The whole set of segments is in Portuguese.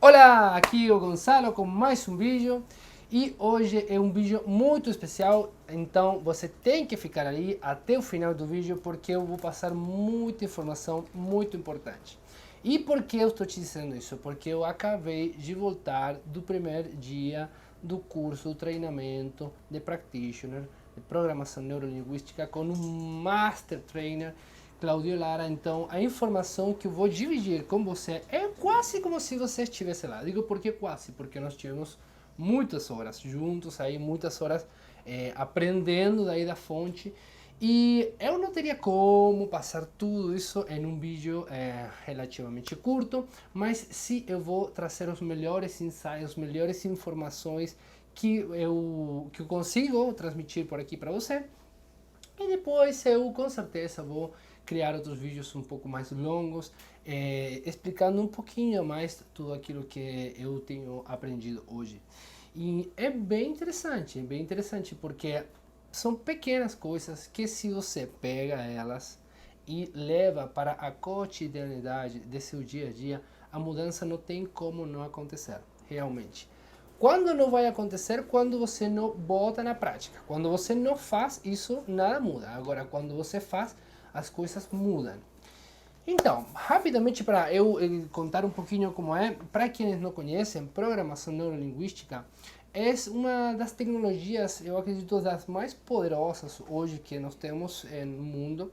Olá, aqui é o Gonçalo com mais um vídeo e hoje é um vídeo muito especial, então você tem que ficar aí até o final do vídeo porque eu vou passar muita informação muito importante. E por que eu estou te dizendo isso? Porque eu acabei de voltar do primeiro dia do curso, do treinamento de Practitioner, de Programação Neurolinguística com um Master Trainer, Claudio Lara. Então a informação que eu vou dividir com você é quase como se você estivesse lá. Digo por que quase? Porque nós tivemos muitas horas juntos, aí muitas horas aprendendo daí da fonte. E eu não teria como passar tudo isso em um vídeo relativamente curto, mas sim eu vou trazer os melhores insights, as melhores informações que eu consigo transmitir por aqui para você. E depois eu com certeza vou criar outros vídeos um pouco mais longos, explicando um pouquinho mais tudo aquilo que eu tenho aprendido hoje. E é bem interessante porque são pequenas coisas que se você pega elas e leva para a cotidianidade de seu dia a dia, a mudança não tem como não acontecer, realmente. Quando não vai acontecer? Quando você não bota na prática. Quando você não faz isso, nada muda. Agora, quando você faz, as coisas mudam. Então, rapidamente para eu contar um pouquinho como é, para quienes não conhecem, programação neurolinguística é uma das tecnologias, eu acredito, das mais poderosas hoje que nós temos no mundo.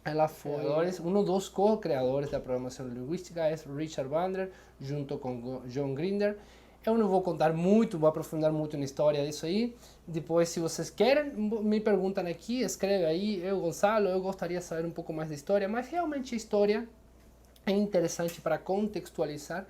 Ela foi um dos co-criadores da programação linguística, é Richard Bandler, junto com John Grinder. Eu não vou contar muito, vou aprofundar muito na história disso aí. Depois, se vocês querem, me perguntam aqui, escreve aí, eu, Gonçalo, eu gostaria de saber um pouco mais da história, mas realmente a história é interessante para contextualizar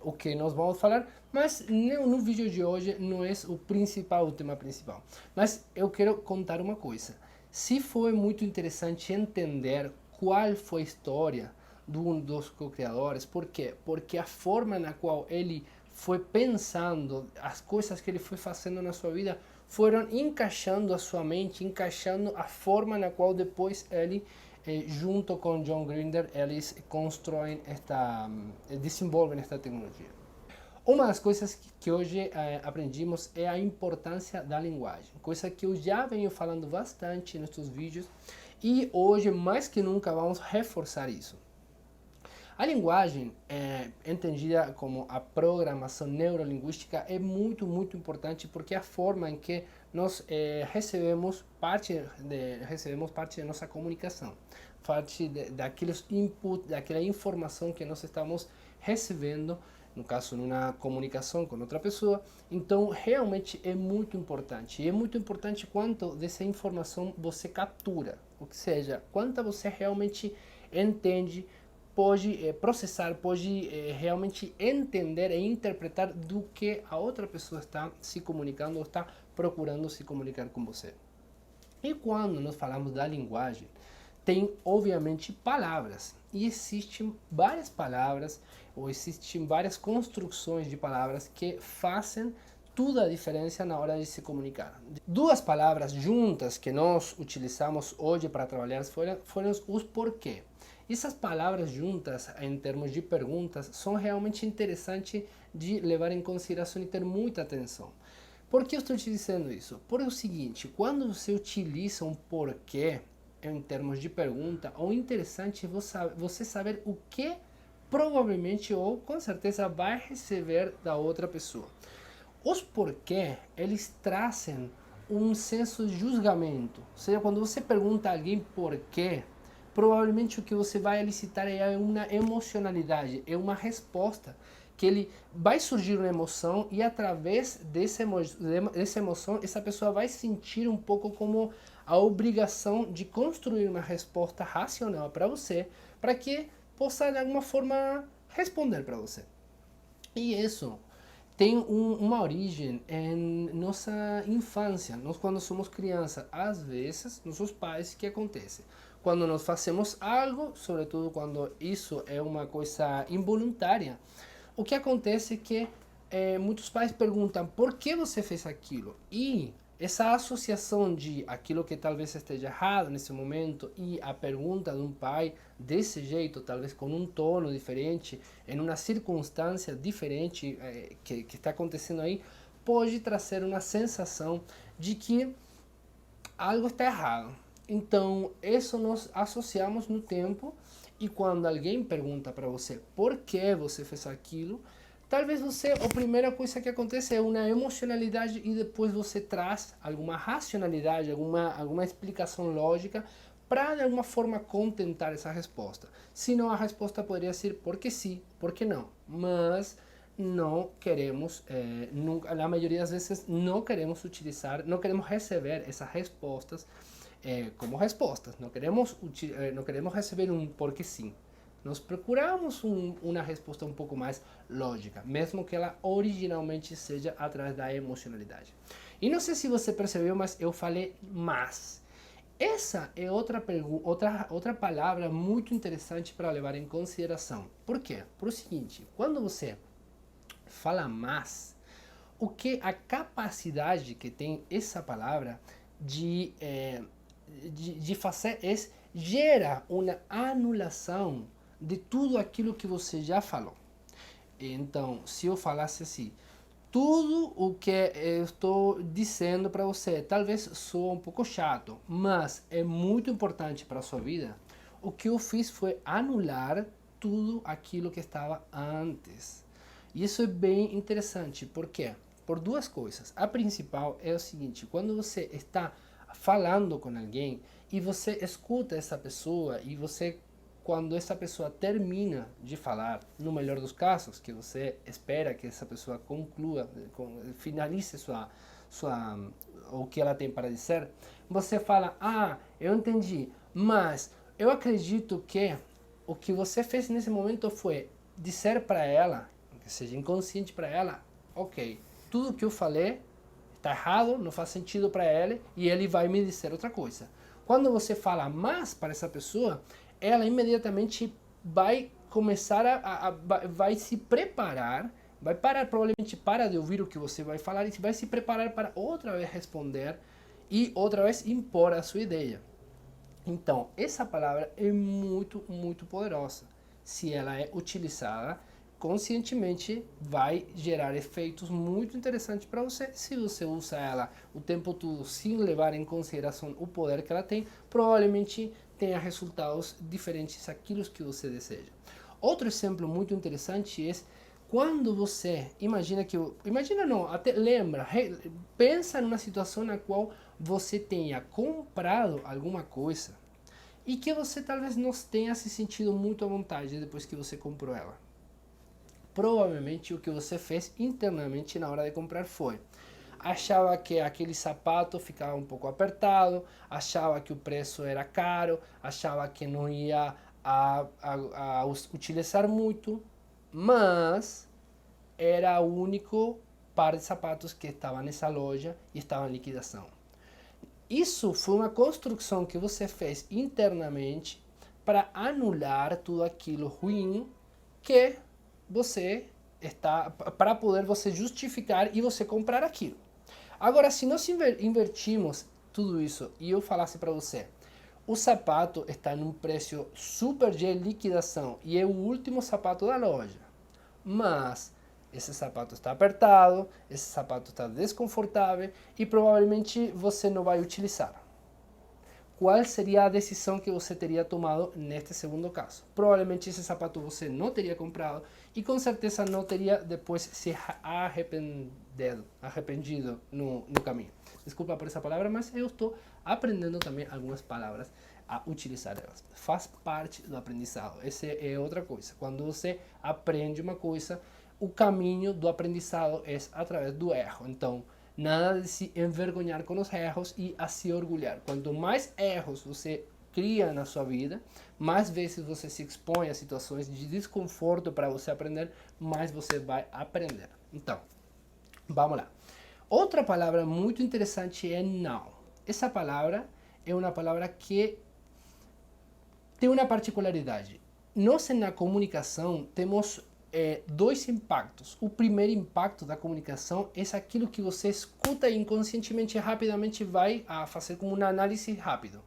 o que nós vamos falar, mas no vídeo de hoje não é o tema principal. Mas eu quero contar uma coisa. Se foi muito interessante entender qual foi a história de um dos co-criadores, por quê? Porque a forma na qual ele foi pensando, as coisas que ele foi fazendo na sua vida, foram encaixando a sua mente, encaixando a forma na qual depois ele junto com John Grinder, eles constroem desenvolvem esta tecnologia. Uma das coisas que hoje aprendimos é a importância da linguagem, coisa que eu já venho falando bastante nesses vídeos e hoje mais que nunca vamos reforçar isso. A linguagem, entendida como a programação neurolinguística, é muito importante porque é a forma em que nós recebemos parte da nossa comunicação, parte daqueles inputs, daquela informação que nós estamos recebendo, no caso, numa comunicação com outra pessoa. Então, realmente é muito importante. E é muito importante quanto dessa informação você captura, ou seja, quanto você realmente entende, pode processar, pode realmente entender e interpretar do que a outra pessoa está se comunicando ou está procurando se comunicar com você. E quando nós falamos da linguagem, tem obviamente palavras, e existem várias palavras, ou existem várias construções de palavras que fazem toda a diferença na hora de se comunicar. Duas palavras juntas que nós utilizamos hoje para trabalhar foram os porquê. Essas palavras juntas, em termos de perguntas, são realmente interessantes de levar em consideração e ter muita atenção. Por que eu estou te dizendo isso? Por o seguinte, quando você utiliza um porquê em termos de pergunta, o interessante é você saber o que provavelmente ou com certeza vai receber da outra pessoa. Os porquê, eles trazem um senso de julgamento. Ou seja, quando você pergunta a alguém por quê, provavelmente o que você vai elicitar é uma emocionalidade, é uma resposta que ele vai surgir uma emoção e através dessa emoção essa pessoa vai sentir um pouco como a obrigação de construir uma resposta racional para você, para que possa de alguma forma responder para você. E isso tem uma origem em nossa infância. Nós, quando somos crianças, às vezes, nossos pais, o que acontece? Quando nós fazemos algo, sobretudo quando isso é uma coisa involuntária, o que acontece é que muitos pais perguntam por que você fez aquilo? E essa associação de aquilo que talvez esteja errado nesse momento e a pergunta de um pai desse jeito, talvez com um tono diferente, em uma circunstância diferente que está acontecendo aí, pode trazer uma sensação de que algo está errado. Então, isso nós associamos no tempo e quando alguém pergunta para você por que você fez aquilo, talvez você, a primeira coisa que acontece é uma emocionalidade e depois você traz alguma racionalidade, alguma explicação lógica para de alguma forma contentar essa resposta. Senão a resposta poderia ser porque sim, porque não. Mas não queremos, nunca, na maioria das vezes não queremos utilizar, não queremos receber essas respostas como respostas. Não queremos receber um porque sim. Nós procuramos uma resposta um pouco mais lógica, mesmo que ela originalmente seja através da emocionalidade. E não sei se você percebeu, mas eu falei mas. Essa é outra palavra muito interessante para levar em consideração. Por quê? Por o seguinte, quando você fala mas, a capacidade que tem essa palavra de fazer gera uma anulação de tudo aquilo que você já falou. Então, se eu falasse assim, tudo o que eu estou dizendo para você talvez soa um pouco chato, mas é muito importante para a sua vida, o que eu fiz foi anular tudo aquilo que estava antes. E isso é bem interessante, por quê? Por duas coisas. A principal é o seguinte, quando você está falando com alguém e você escuta essa pessoa e quando essa pessoa termina de falar, no melhor dos casos, que você espera que essa pessoa conclua, finalize o que ela tem para dizer, você fala, eu entendi, mas eu acredito que o que você fez nesse momento foi dizer para ela, que seja inconsciente para ela, ok, tudo que eu falei está errado, não faz sentido para ele e ele vai me dizer outra coisa. Quando você fala mais para essa pessoa, ela imediatamente vai começar vai se preparar, provavelmente para de ouvir o que você vai falar e vai se preparar para outra vez responder e outra vez impor a sua ideia. Então, essa palavra é muito, muito poderosa. Se ela é utilizada conscientemente, vai gerar efeitos muito interessantes para você. Se você usa ela o tempo todo sem levar em consideração o poder que ela tem, provavelmente tenha resultados diferentes daquilo que você deseja. Outro exemplo muito interessante é quando você pensa numa situação na qual você tenha comprado alguma coisa e que você talvez não tenha se sentido muito à vontade depois que você comprou ela. Provavelmente o que você fez internamente na hora de comprar foi achava que aquele sapato ficava um pouco apertado, achava que o preço era caro, achava que não ia a utilizar muito, mas era o único par de sapatos que estava nessa loja e estava em liquidação. Isso foi uma construção que você fez internamente para anular tudo aquilo ruim que você está, para poder você justificar e você comprar aquilo. Agora, se nós invertimos tudo isso e eu falasse para você, o sapato está num preço super de liquidação e é o último sapato da loja, mas esse sapato está apertado, esse sapato está desconfortável e provavelmente você não vai utilizar. Qual seria a decisão que você teria tomado neste segundo caso? Provavelmente esse sapato você não teria comprado e com certeza não teria depois se arrependido no caminho. Desculpa por essa palavra, mas eu estou aprendendo também algumas palavras a utilizar elas. Faz parte do aprendizado. Essa é outra coisa. Quando você aprende uma coisa, o caminho do aprendizado é através do erro. Então, nada de se envergonhar com os erros e a se orgulhar. Quanto mais erros você cria na sua vida, mais vezes você se expõe a situações de desconforto para você aprender, mais você vai aprender. Então, vamos lá. Outra palavra muito interessante é não. Essa palavra é uma palavra que tem uma particularidade. Nós na comunicação temos dois impactos. O primeiro impacto da comunicação é aquilo que você escuta e inconscientemente rapidamente vai a fazer como uma análise rápida.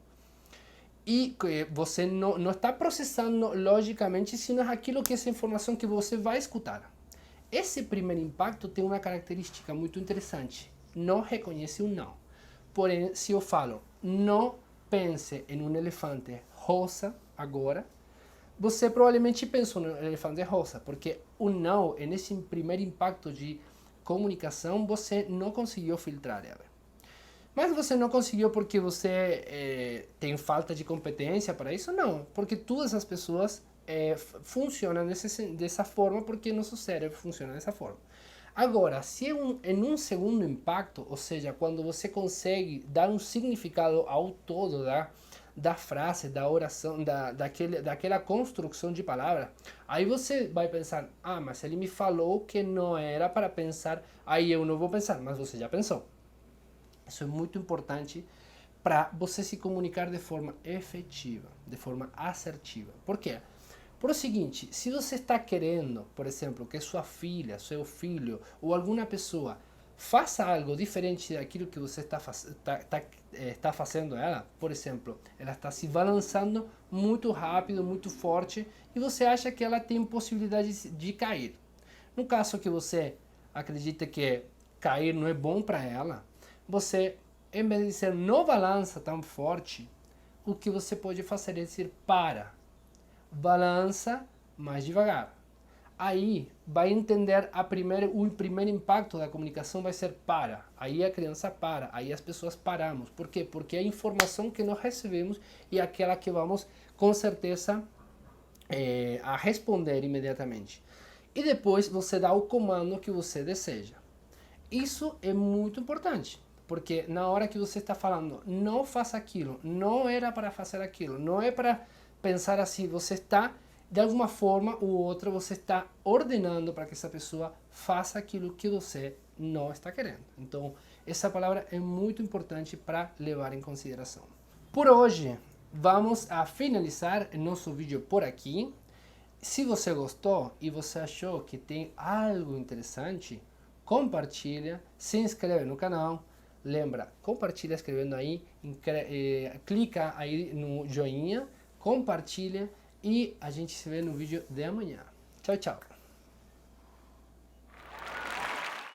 E você não está processando logicamente, sino aquilo que é essa informação que você vai escutar. Esse primeiro impacto tem uma característica muito interessante. Não reconhece o não. Porém, se eu falo, não pense em um elefante rosa agora, você provavelmente pensa no elefante rosa, porque o não, nesse primeiro impacto de comunicação, você não conseguiu filtrar ela. Mas você não conseguiu porque você tem falta de competência para isso? Não, porque todas as pessoas funcionam dessa forma porque nosso cérebro funciona dessa forma. Agora, se em um segundo impacto, ou seja, quando você consegue dar um significado ao todo da frase, da oração, daquela construção de palavra, aí você vai pensar, ah, mas ele me falou que não era para pensar, aí eu não vou pensar, mas você já pensou. Isso é muito importante para você se comunicar de forma efetiva, de forma assertiva. Por quê? Por o seguinte, se você está querendo, por exemplo, que sua filha, seu filho ou alguma pessoa faça algo diferente daquilo que você está fazendo ela, por exemplo, ela está se balançando muito rápido, muito forte, e você acha que ela tem possibilidade de cair. No caso que você acredita que cair não é bom para ela, você, em vez de dizer não balança tão forte, o que você pode fazer é dizer para, balança mais devagar. Aí vai entender o primeiro impacto da comunicação vai ser para. Aí a criança para, aí as pessoas paramos. Por quê? Porque é a informação que nós recebemos e aquela que vamos com certeza a responder imediatamente. E depois você dá o comando que você deseja. Isso é muito importante, porque na hora que você está falando, não faça aquilo, não era para fazer aquilo, não é para pensar assim, você está, de alguma forma ou outra, você está ordenando para que essa pessoa faça aquilo que você não está querendo. Então, essa palavra é muito importante para levar em consideração. Por hoje, vamos a finalizar nosso vídeo por aqui. Se você gostou e você achou que tem algo interessante, compartilha, se inscreve no canal, lembra, compartilha escrevendo aí, clica aí no joinha, compartilha e a gente se vê no vídeo de amanhã. Tchau, tchau!